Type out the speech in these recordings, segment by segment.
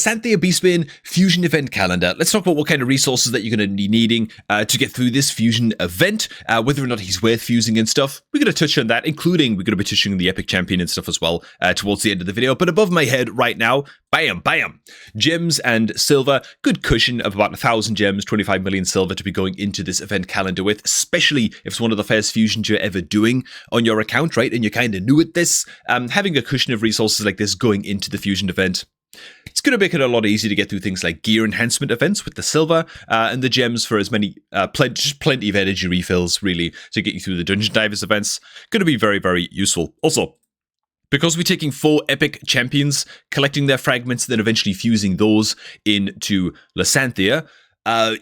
Lysanthir Beastbane Fusion Event Calendar. Let's talk about what kind of resources that you're going to be needing to get through this Fusion event, whether or not he's worth fusing and stuff. We're going to touch on that, including we're going to be touching on the Epic Champion and stuff as well towards the end of the video. But above my head right now, bam, bam, gems and silver. Good cushion of about 1,000 gems, 25 million silver to be going into this event calendar with, especially if it's one of the first fusions you're ever doing on your account, right? And you're kind of new at this. Having a cushion of resources like this going into the Fusion event, it's going to make it a lot easier to get through things like gear enhancement events with the silver and the gems for as many, just plenty of energy refills, really, to get you through the Dungeon Divers events. Going to be very, very useful. Also, because we're taking 4 epic champions, collecting their fragments, then eventually fusing those into Lysanthir,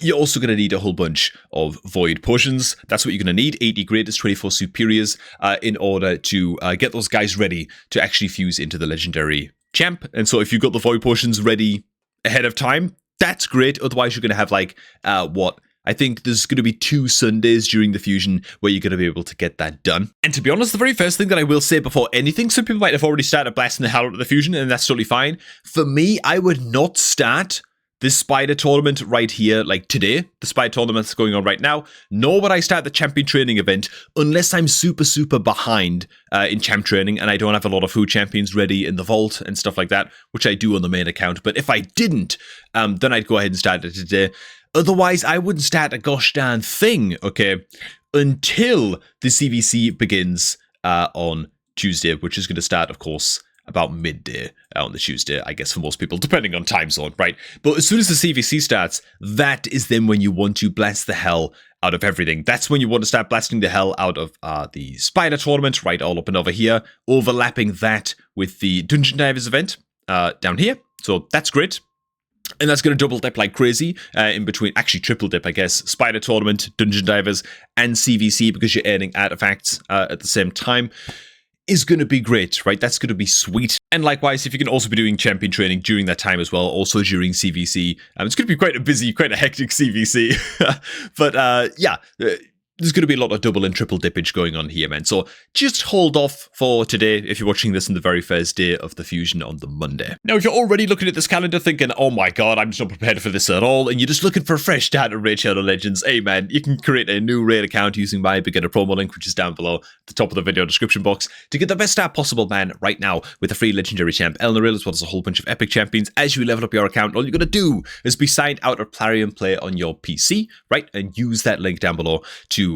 you're also going to need a whole bunch of void potions. That's what you're going to need, 80 greatest, 24 superiors, in order to get those guys ready to actually fuse into the legendary champ. And so if you've got the void potions ready ahead of time, that's great. Otherwise, you're going to have I think there's going to be 2 Sundays during the fusion where you're going to be able to get that done. And to be honest, the very first thing that I will say before anything, some people might have already started blasting the hell out of the fusion, and that's totally fine. For me, I would not start this spider tournament right here, like today, the spider tournament that's going on right now, nor would I start the champion training event unless I'm super, super behind in champ training and I don't have a lot of food champions ready in the vault and stuff like that, which I do on the main account. But if I didn't, then I'd go ahead and start it today. Otherwise, I wouldn't start a gosh darn thing, okay, until the CVC begins on Tuesday, which is going to start, of course, about midday on the Tuesday, I guess, for most people, depending on time zone, right? But as soon as the CVC starts, that is then when you want to blast the hell out of everything. That's when you want to start blasting the hell out of the Spider Tournament, right all up and over here, overlapping that with the Dungeon Divers event down here. So that's great. And that's going to double dip like crazy in between, actually triple dip, I guess, Spider Tournament, Dungeon Divers, and CVC, because you're earning artifacts at the same time, is going to be great, right? That's going to be sweet. And likewise, if you can also be doing champion training during that time as well, also during CVC, it's going to be quite a busy, quite a hectic CVC. But yeah, there's going to be a lot of double and triple dippage going on here, man. So just hold off for today if you're watching this on the very first day of the fusion on the Monday. Now, if you're already looking at this calendar thinking, oh my god, I'm just not prepared for this at all, and you're just looking for a fresh start at Raid Shadow Legends, hey man, you can create a new raid account using my beginner promo link, which is down below at the top of the video description box, to get the best start possible, man, right now with a free legendary champ, Lysanthir, as well as a whole bunch of epic champions. As you level up your account, all you're going to do is be signed out of Plarium Play on your PC, right, and use that link down below to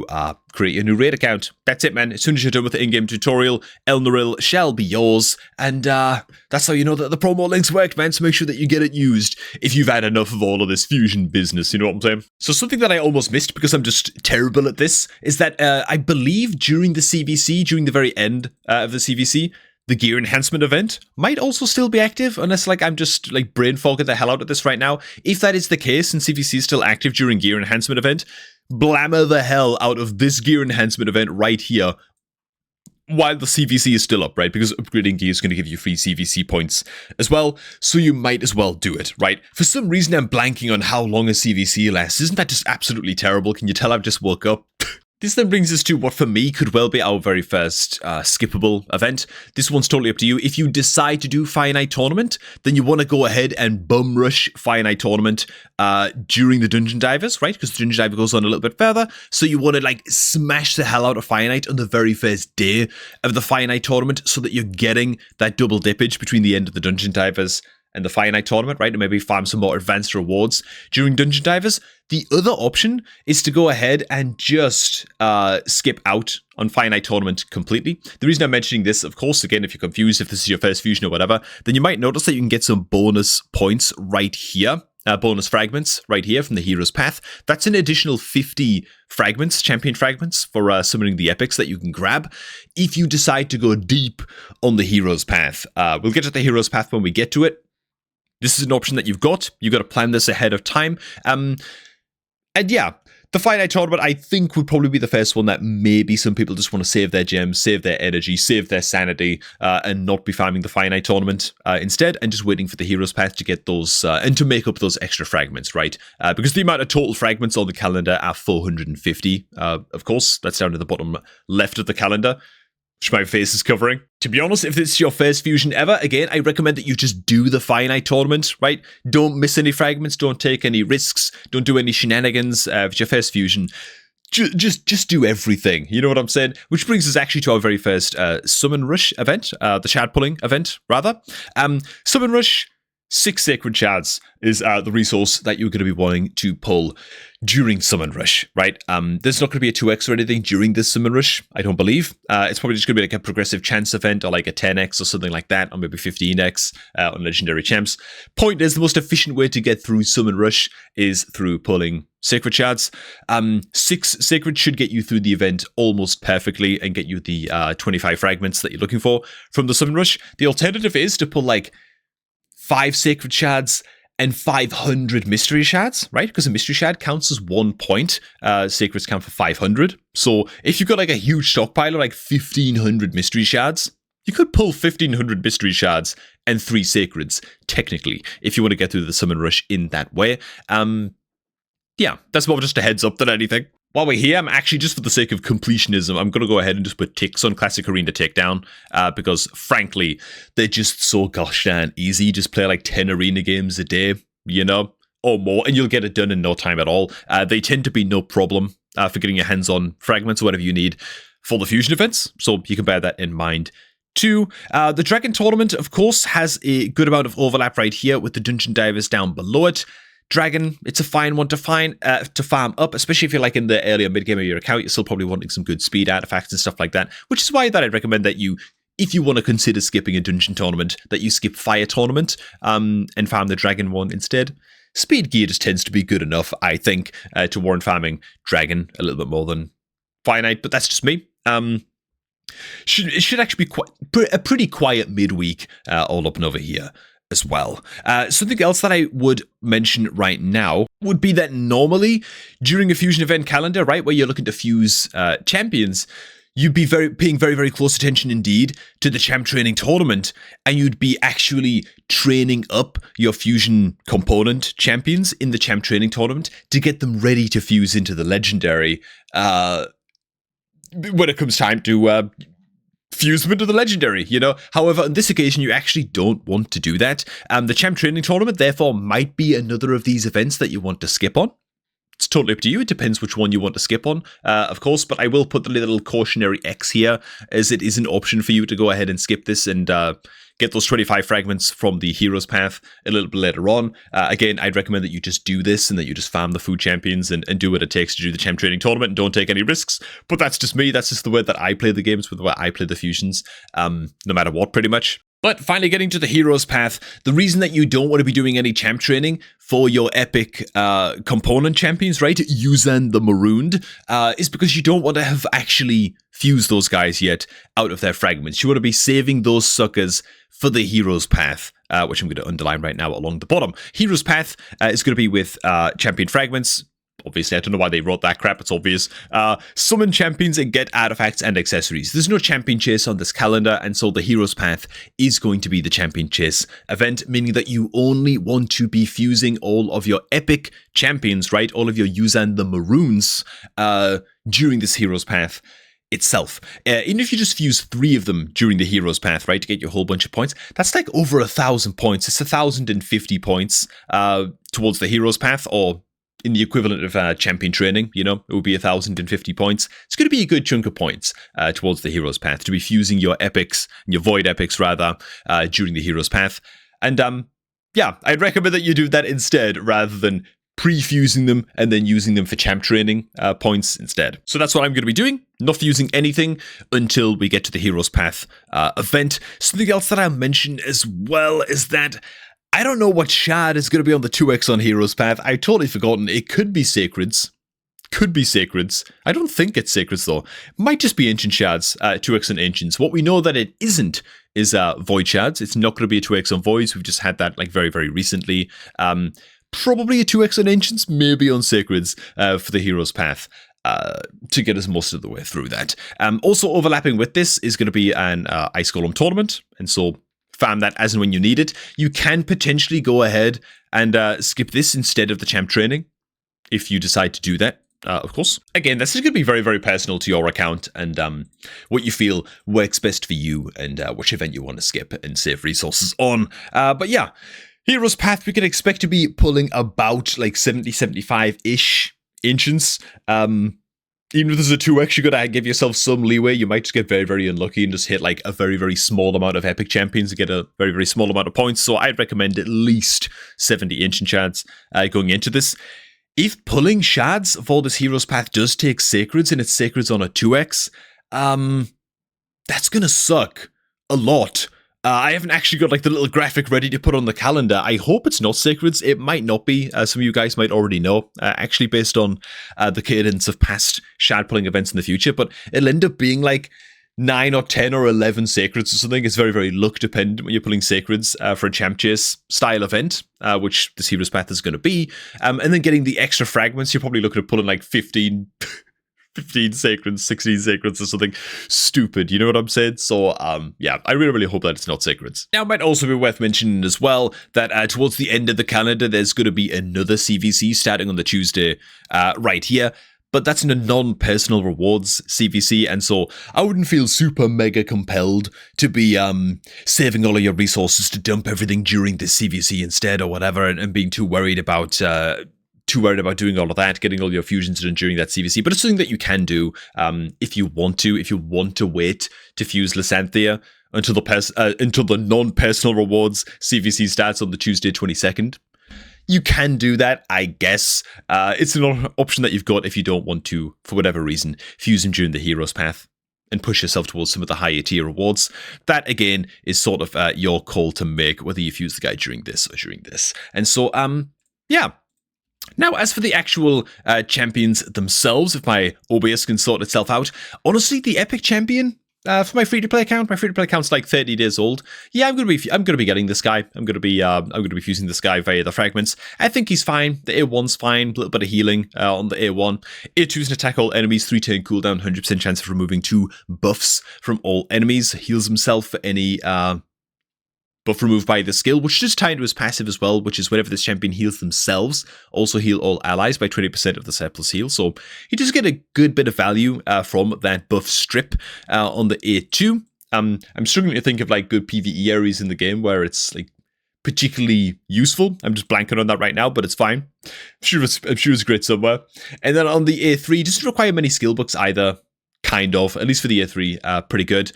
create your new raid account. That's it, man. As soon as you're done with the in-game tutorial, Lysanthir shall be yours. And that's how you know that the promo links work, man. So make sure that you get it used if you've had enough of all of this fusion business. You know what I'm saying? So something that I almost missed because I'm just terrible at this is that I believe during the CVC, during the very end of the CVC, the gear enhancement event might also still be active, unless I'm just brain fogging the hell out of this right now. If that is the case and CVC is still active during gear enhancement event, blammer the hell out of this gear enhancement event right here while the CVC is still up, right? Because upgrading gear is going to give you free CVC points as well, so you might as well do it, right? For some reason, I'm blanking on how long a CVC lasts. Isn't that just absolutely terrible? Can you tell I've just woke up? This then brings us to what for me could well be our very first skippable event. This one's totally up to you. If you decide to do Finite Tournament, then you want to go ahead and bum rush Finite Tournament during the Dungeon Divers, right? Because the Dungeon Diver goes on a little bit further. So you want to smash the hell out of Finite on the very first day of the Finite Tournament so that you're getting that double dippage between the end of the Dungeon Divers and the Finite Tournament, right? And maybe farm some more advanced rewards during Dungeon Divers. The other option is to go ahead and just skip out on Finite Tournament completely. The reason I'm mentioning this, of course, again, if you're confused, if this is your first fusion or whatever, then you might notice that you can get some bonus points right here. Bonus fragments right here from the Hero's Path. That's an additional 50 fragments, champion fragments, for summoning the epics that you can grab if you decide to go deep on the Hero's Path. We'll get to the Hero's Path when we get to it. This is an option that you've got. You've got to plan this ahead of time. And yeah, the Finite Tournament, I think, would probably be the first one that maybe some people just want to save their gems, save their energy, save their sanity, and not be farming the Finite Tournament instead, and just waiting for the Hero's Path to get those, and to make up those extra fragments, right? Because the amount of total fragments on the calendar are 450, of course. That's down to the bottom left of the calendar. which my face is covering. To be honest, if this is your first fusion ever, again, I recommend that you just do the finite tournament, right? Don't miss any fragments, don't take any risks, don't do any shenanigans. If it's your first fusion, just do everything. You know what I'm saying? Which brings us actually to our very first Summon Rush event, the shard pulling event, rather. Summon Rush, 6 Sacred Shards is the resource that you're going to be wanting to pull during Summon Rush, right? There's not going to be a 2x or anything during this Summon Rush, I don't believe. It's probably just going to be like a progressive chance event or like a 10x or something like that, or maybe 15x on Legendary Champs. Point is, the most efficient way to get through Summon Rush is through pulling Sacred Shards. 6 Sacred should get you through the event almost perfectly and get you the 25 fragments that you're looking for from the Summon Rush. The alternative is to pull like 5 Sacred Shards and 500 Mystery Shards, right? Because a Mystery Shard counts as 1 point. Sacreds count for 500. So if you've got like a huge stockpile of like 1,500 Mystery Shards, you could pull 1,500 Mystery Shards and 3 Sacreds, technically, if you want to get through the Summon Rush in that way. Yeah, that's more just a heads up than anything. While we're here, I'm actually, just for the sake of completionism, I'm going to go ahead and just put ticks on Classic Arena Takedown, because, frankly, they're just so gosh darn easy. Just play like 10 arena games a day, you know, or more, and you'll get it done in no time at all. They tend to be no problem for getting your hands on fragments or whatever you need for the fusion events, so you can bear that in mind too. The Dragon Tournament, of course, has a good amount of overlap right here with the Dungeon Divers down below it. Dragon, it's a fine one to farm up, especially if you're like in the earlier mid-game of your account. You're still probably wanting some good speed artifacts and stuff like that, which is why that I'd recommend that you, if you want to consider skipping a dungeon tournament, that you skip Fire Tournament and farm the Dragon one instead. Speed gear just tends to be good enough, I think, to warrant farming Dragon a little bit more than Finite, but that's just me. It should actually be a pretty quiet midweek all up and over here as well. Something else that I would mention right now would be that normally during a fusion event calendar, right, where you're looking to fuse champions, you'd be paying very, very close attention indeed to the champ training tournament, and you'd be actually training up your fusion component champions in the champ training tournament to get them ready to fuse into the legendary when it comes time to fuse them into the legendary, you know. However, on this occasion, you actually don't want to do that. The champ training tournament, therefore, might be another of these events that you want to skip on. It's totally up to you. It depends which one you want to skip on, of course, but I will put the little cautionary X here, as it is an option for you to go ahead and skip this and get those 25 fragments from the Hero's Path a little bit later on. Again, I'd recommend that you just do this and that you just farm the food champions and do what it takes to do the champ training tournament and don't take any risks. But that's just me. That's just the way that I play the games, with the way I play the fusions, no matter what, pretty much. But finally, getting to the Hero's Path, the reason that you don't want to be doing any champ training for your epic component champions, right, Yuzan the Marooned, is because you don't want to have actually fused those guys yet out of their fragments. You want to be saving those suckers for the Hero's Path, which I'm going to underline right now along the bottom. Hero's Path is going to be with champion fragments. Obviously, I don't know why they wrote that crap, it's obvious. Summon champions and get artifacts and accessories. There's no champion chase on this calendar, and so the Hero's Path is going to be the champion chase event, meaning that you only want to be fusing all of your epic champions, right? All of your Yuzan the Maroons during this Hero's Path itself. Even if you just fuse 3 of them during the Hero's Path, right, to get your whole bunch of points, that's like over 1,000 points. It's 1,050 points towards the Hero's Path, or in the equivalent of champion training, you know, it would be 1,050 points. It's going to be a good chunk of points towards the Hero's Path to be fusing your epics, your void epics rather, during the Hero's Path. And yeah, I'd recommend that you do that instead rather than pre-fusing them and then using them for champ training points instead. So that's what I'm going to be doing. Not fusing anything until we get to the Hero's Path event. Something else that I'll mention as well is that I don't know what shard is going to be on the 2x on Hero's Path. I've totally forgotten. It could be Sacreds. Could be Sacreds. I don't think it's Sacreds, though. Might just be Ancient Shards, 2x on Ancients. What we know that it isn't is Void Shards. It's not going to be a 2x on Voids. We've just had that like very, very recently. Probably a 2x on Ancients, maybe on Sacreds for the Hero's Path. To get us most of the way through that. Also overlapping with this is going to be an Ice Golem tournament, and so farm that as and when you need it. You can potentially go ahead and skip this instead of the champ training if you decide to do that. of course. Again, this is going to be very, very personal to your account and what you feel works best for you and which event you want to skip and save resources on. But yeah, Hero's Path, we can expect to be pulling about like 70, 75-ish ancients. Even if there's a 2x, you got to give yourself some leeway. You might just get very, very unlucky and just hit like a very, very small amount of epic champions to get a very, very small amount of points. So I'd recommend at least 70 ancient shards going into this. If pulling shards for this Hero's Path does take sacreds and it's sacreds on a 2x, that's going to suck a lot. I haven't actually got like the little graphic ready to put on the calendar. I hope it's not sacreds. It might not be. Some of you guys might already know, actually based on the cadence of past shard pulling events in the future, but it'll end up being like 9 or 10 or 11 sacreds or something. It's very, very luck dependent when you're pulling sacreds for a champ chase style event, which this Hero's Path is going to be. And then getting the extra fragments, you're probably looking at pulling like 15 sacreds, 16 sacreds or something stupid, you know what I'm saying? So, yeah, I really, really hope that it's not sacreds. Now, it might also be worth mentioning as well that towards the end of the calendar, there's going to be another CVC starting on the Tuesday right here. But that's in a non-personal rewards CVC, and so I wouldn't feel super mega compelled to be saving all of your resources to dump everything during this CVC instead or whatever, and being too worried about doing all of that, getting all your fusions done during that CVC. But it's something that you can do if you want to wait to fuse Lysanthir until the non-personal rewards CVC starts on the Tuesday 22nd. You can do that, I guess. It's an option that you've got if you don't want to, for whatever reason, fuse him during the Hero's Path and push yourself towards some of the higher tier rewards. That, again, is sort of your call to make, whether you fuse the guy during this or during this. And so, yeah. Now, as for the actual champions themselves, if my OBS can sort itself out, honestly, the epic champion for my free-to-play account's like 30 days old. Yeah, I'm gonna be getting this guy. I'm gonna be fusing this guy via the fragments. I think he's fine. The A1's fine. A little bit of healing on the A1. A2's an attack all enemies, 3-turn cooldown, 100% chance of removing 2 buffs from all enemies. Heals himself for any buff removed by the skill, which is tied to his passive as well, which is whenever this champion heals themselves, also heal all allies by 20% of the surplus heal. So you just get a good bit of value from that buff strip on the A2. I'm struggling to think of like good PvE areas in the game where it's like particularly useful. I'm just blanking on that right now, but it's fine. I'm sure it's great somewhere. And then on the A3, doesn't require many skill books either, kind of, at least for the A3, pretty good.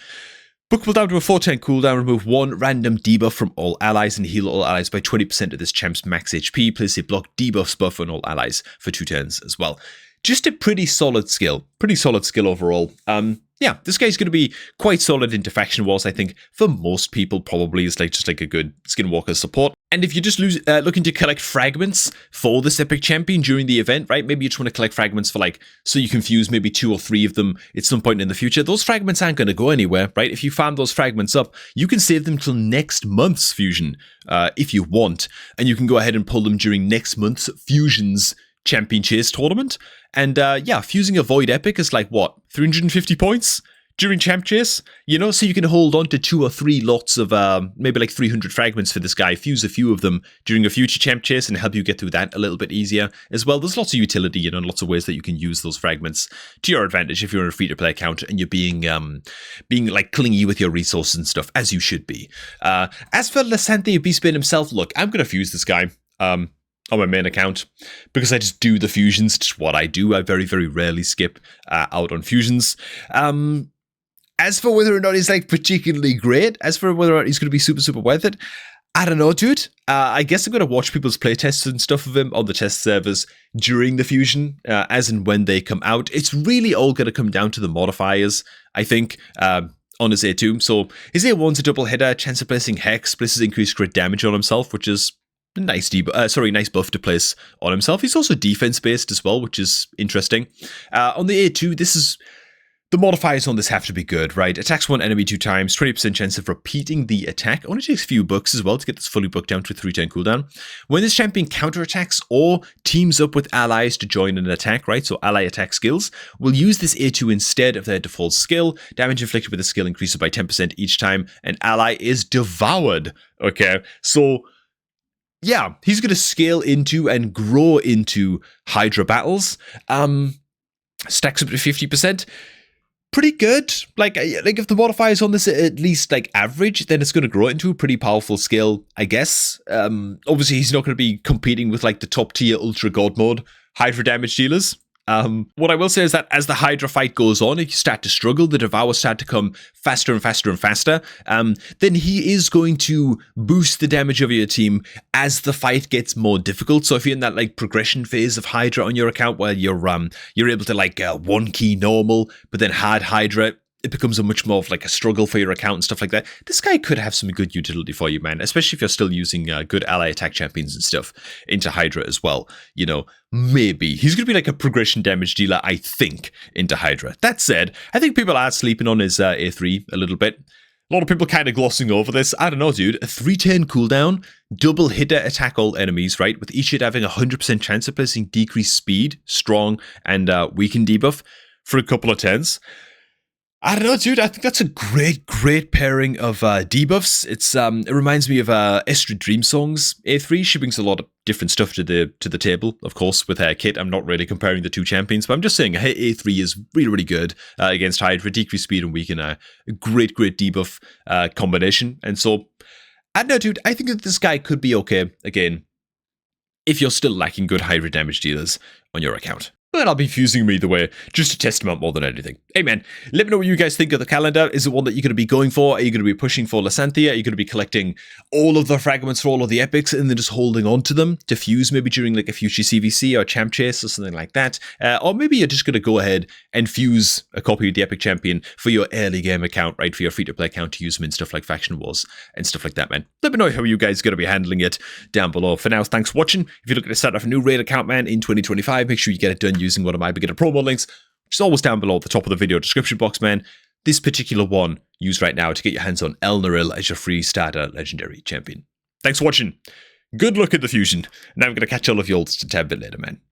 Bookable down to a 4-turn cooldown, remove 1 random debuff from all allies and heal all allies by 20% of this champ's max HP. Place a block debuffs buff on all allies for 2 turns as well. Just a pretty solid skill overall. Yeah, this guy's going to be quite solid into faction wars, I think, for most people probably. It's like just like a good Skinwalker support. And if you're just looking to collect fragments for this epic champion during the event, right? Maybe you just want to collect fragments for like, so you can fuse maybe 2 or 3 of them at some point in the future. Those fragments aren't going to go anywhere, right? If you farm those fragments up, you can save them till next month's fusion if you want. And you can go ahead and pull them during next month's fusions champion chase tournament. And yeah, fusing a void epic is like what, 350 points during champ chase, you know, so you can hold on to 2 or 3 lots of maybe like 300 fragments for this guy, fuse a few of them during a future champ chase and help you get through that a little bit easier as well. There's lots of utility, you know, and lots of ways that you can use those fragments to your advantage if you're in a free-to-play account and you're being like clingy with your resources and stuff, as you should be. As for Lysanthir Beastbane himself, look, I'm going to fuse this guy on my main account because I just do the fusions. It's what I do. I very, very rarely skip out on fusions. As for whether or not he's like particularly great, as for whether or not he's going to be super, super worth it, I don't know, dude. I guess I'm going to watch people's playtests and stuff of him on the test servers during the fusion, as and when they come out. It's really all going to come down to the modifiers, I think, on his A2. So his A1's a double hitter, chance of placing Hex, places increased crit damage on himself, which is nice buff to place on himself. He's also defense based as well, which is interesting. On the A2, the modifiers on this have to be good, right? Attacks 1 enemy 2 times, 20% chance of repeating the attack. Only takes a few books as well to get this fully booked down to a 3-turn cooldown. When this champion counterattacks or teams up with allies to join an attack, right? So ally attack skills will use this A2 instead of their default skill. Damage inflicted with the skill increases by 10% each time an ally is devoured. Okay, so yeah, he's going to scale into and grow into Hydra battles. Stacks up to 50%. Pretty good. Like if the modifiers on this are at least like average, then it's going to grow into a pretty powerful skill, I guess. Obviously, he's not going to be competing with like the top tier Ultra God mode Hydra damage dealers. What I will say is that as the Hydra fight goes on, if you start to struggle, the Devour start to come faster and faster and faster, then he is going to boost the damage of your team as the fight gets more difficult. So if you're in that like progression phase of Hydra on your account where you're able to like one key normal, but then hard Hydra, it becomes a much more of like a struggle for your account and stuff like that. This guy could have some good utility for you, man, especially if you're still using good ally attack champions and stuff into Hydra as well. You know, maybe. He's going to be like a progression damage dealer, I think, into Hydra. That said, I think people are sleeping on his A3 a little bit. A lot of people kind of glossing over this. I don't know, dude. A 3-turn cooldown, double hitter attack all enemies, right? With each hit having a 100% chance of placing decreased speed, strong, and weaken debuff for a couple of turns. I don't know, dude. I think that's a great pairing of debuffs. It reminds me of Estrid Dreamsong's A3. She brings a lot of different stuff to the table, of course, with her kit. I'm not really comparing the two champions, but I'm just saying her A3 is really good against Hydra, decreased speed and weaken. A great debuff combination. And so, I don't know, dude. I think that this guy could be okay again if you're still lacking good Hydra damage dealers on your account. But I'll be fusing him either way, just to test him out more than anything. Hey man, let me know what you guys think of the calendar. Is it one that you're going to be going for? Are you going to be pushing for Lysanthir? Are you going to be collecting all of the fragments for all of the epics and then just holding on to them to fuse maybe during like a future CVC or champ chase or something like that? Or maybe you're just going to go ahead and fuse a copy of the epic champion for your early game account, right? For your free-to-play account to use them in stuff like Faction Wars and stuff like that, man. Let me know how you guys are going to be handling it down below. For now, thanks for watching. If you're looking to start off a new raid account, man, in 2025, make sure you get it done using one of my beginner promo links, which is always down below at the top of the video description box, man. This particular one used right now to get your hands on El Naril as your free starter legendary champion. Thanks for watching. Good luck at the fusion. And I'm going to catch all of you all just a tad bit later, man.